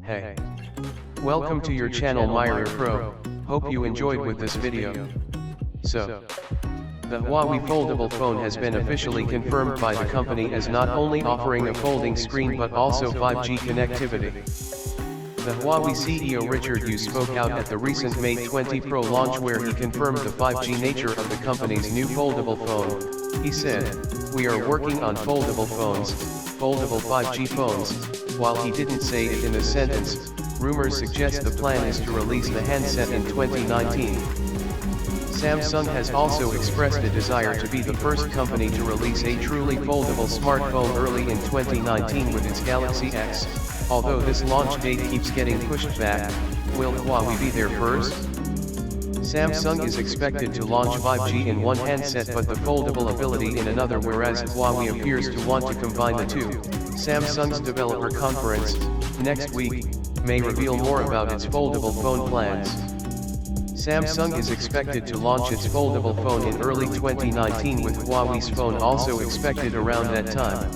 Hey. Welcome to your channel Myra Pro, hope you enjoyed with this video. So, the Huawei foldable phone has been officially confirmed by the company as not only offering a folding screen but also 5G connectivity. The Huawei CEO Richard Yu spoke out at the recent Mate 20 Pro launch where he confirmed the 5G nature of the company's new foldable phone. He said, "We are working on foldable phones, foldable 5G phones." While he didn't say it in a sentence, rumors suggest the plan is to release the handset in 2019. Samsung has also expressed a desire to be the first company to release a truly foldable smartphone early in 2019 with its Galaxy X. Although this launch date keeps getting pushed back, will Huawei be there first? Samsung is expected to launch 5G in one handset but the foldable ability in another, whereas Huawei appears to want to combine the two. Samsung's developer conference, next week, may reveal more about its foldable phone plans. Samsung is expected to launch its foldable phone in early 2019 with Huawei's phone also expected around that time.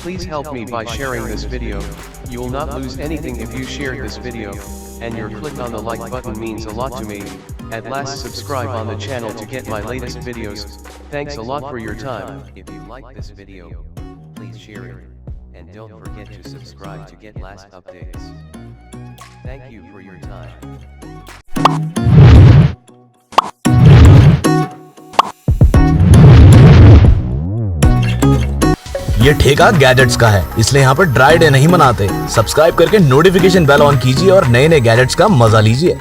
Please help me by sharing this video. You'll not lose anything if you share this video, and your click on the like button means a lot to me. At last, subscribe on the channel to get my latest videos. Thanks a lot for your time. If you like this video, please share it, and don't forget to subscribe to get last updates. Thank you for your time. ये ठेका gadgets का है, इसलिए यहाँ पर dry day नहीं मनाते। Subscribe करके नोटिफिकेशन बेल ऑन कीजिए और नए नए गैजेट्स का मजा लीजिए।